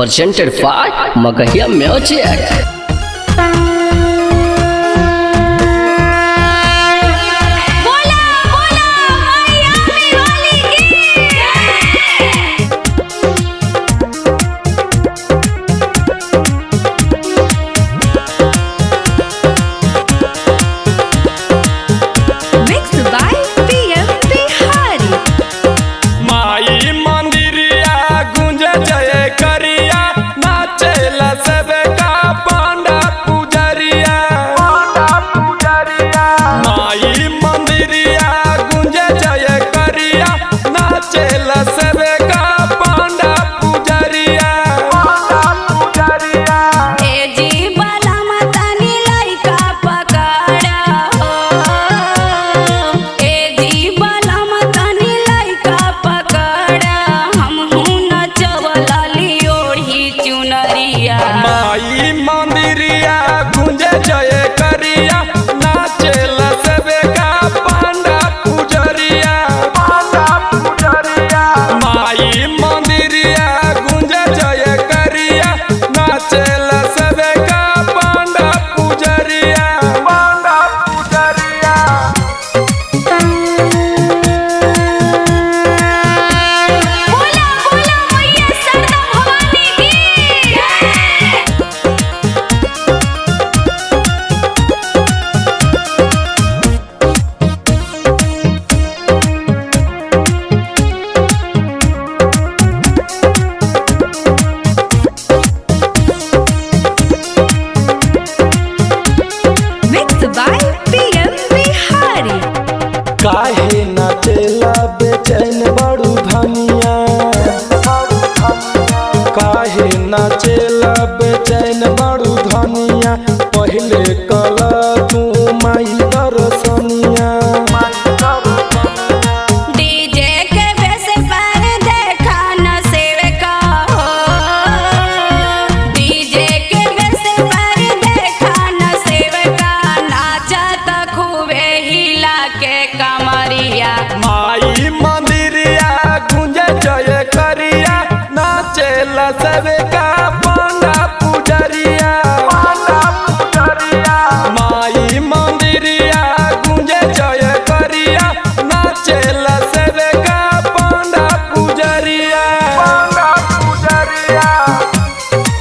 presented by Magahia Music. काहे नाचेला बेचैन बड़ू धनिया, काहे नाचेला बेचैन बड़ू धनिया, पहले कला तू माई दर्शनिया। डीजे के बेस पर देखा न सेवका हो, डीजे के बेस पर देखा न सेवका, नाचा त खूबे हिला के कमरिया। माई मंदिरिया गुंजे जय करिया, नाचेला सेवका पांडा पुजरिया। माई मंदिरिया गुंजे जय करिया, नाचेला सेवका पांडा पुजरिया।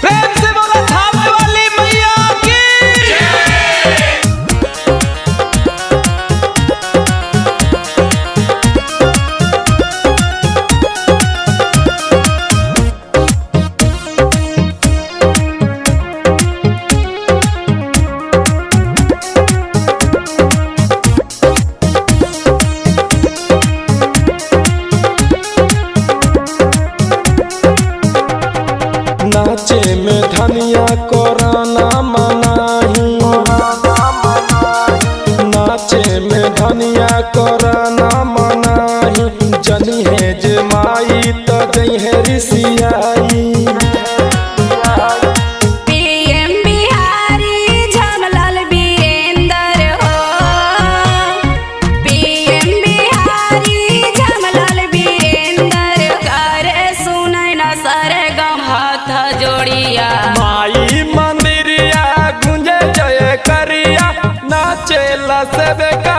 प्रेम से बोला थामे वाली मैया की। नाचे में धनिया कोराना मनाही, नाचे में धनिया कोराना मनाही, जनी है जे माई तो गई है ऋषियाई। पीएम बिहारी झमलाल वीरेंद्र हो, पीएम बिहारी झमलाल वीरेंद्र, करे सुनै न सरगम हाथ जोड़िया। माई मंदिरिया गुंजे जय करिया, नाचेला सेवका